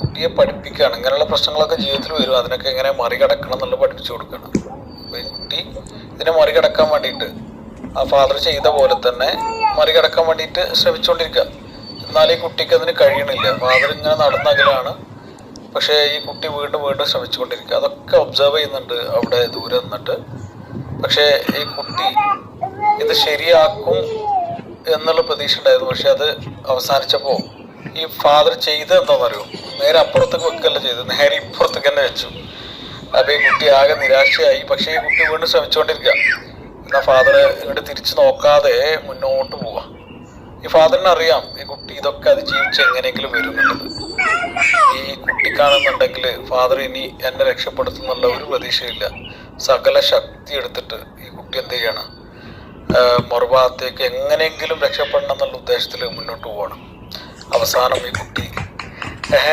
കുട്ടിയെ പഠിപ്പിക്കുകയാണ്. ഇങ്ങനെയുള്ള പ്രശ്നങ്ങളൊക്കെ ജീവിതത്തിൽ വരും, അതിനൊക്കെ എങ്ങനെ മറികടക്കണം എന്നുള്ളത് പഠിപ്പിച്ചു കൊടുക്കണം. അപ്പോൾ ഈ കുട്ടി ഇതിനെ മറികടക്കാൻ വേണ്ടിയിട്ട് ആ ഫാദർ ചെയ്ത പോലെ തന്നെ മറികടക്കാൻ വേണ്ടിയിട്ട് ശ്രമിച്ചുകൊണ്ടിരിക്കുക. എന്നാൽ ഈ കുട്ടിക്ക് അതിന് കഴിയണില്ല. ഫാദർ ഇങ്ങനെ നടന്നകലാണ്, പക്ഷേ ഈ കുട്ടി വീണ്ടും വീണ്ടും ശ്രമിച്ചുകൊണ്ടിരിക്കുക. അതൊക്കെ ഒബ്സർവ് ചെയ്യുന്നുണ്ട് അവിടെ ദൂരെ നിന്നിട്ട്. പക്ഷേ ഈ കുട്ടി ഇത് ശരിയാക്കും എന്നുള്ള പ്രതീക്ഷ ഉണ്ടായിരുന്നു. പക്ഷെ അത് അവസാനിച്ചപ്പോൾ ഈ ഫാദർ ചെയ്ത് എന്താണെന്നറിയോ, നേരെ അപ്പുറത്തേക്ക് വെക്കല്ല ചെയ്തത്, നേരെ ഇപ്പുറത്തേക്ക് തന്നെ വെച്ചു. അപ്പോൾ ഈ കുട്ടി ആകെ നിരാശയായി. പക്ഷേ ഈ കുട്ടി വീണ്ടും ശ്രമിച്ചുകൊണ്ടിരിക്കുക. എന്നാൽ ഫാദർ ഇങ്ങോട്ട് തിരിച്ചു നോക്കാതെ മുന്നോട്ട് പോവാ. ഈ ഫാദറിന് അറിയാം ഈ കുട്ടി ഇതൊക്കെ അതിജീവിച്ച് എങ്ങനെയെങ്കിലും വരുന്നുള്ളത്. ഈ കുട്ടിക്കാണെന്നുണ്ടെങ്കിൽ ഫാദർ ഇനി എന്നെ രക്ഷപ്പെടുത്തുന്നുള്ള ഒരു പ്രതീക്ഷയില്ല. സകല ശക്തി എടുത്തിട്ട് ഈ കുട്ടി എന്ത് ചെയ്യണം, മറുഭാഗത്തേക്ക് എങ്ങനെയെങ്കിലും രക്ഷപ്പെടണം എന്നുള്ള ഉദ്ദേശത്തിൽ മുന്നോട്ട് പോകണം. അവസാനം ഈ കുട്ടി അതൊക്കെ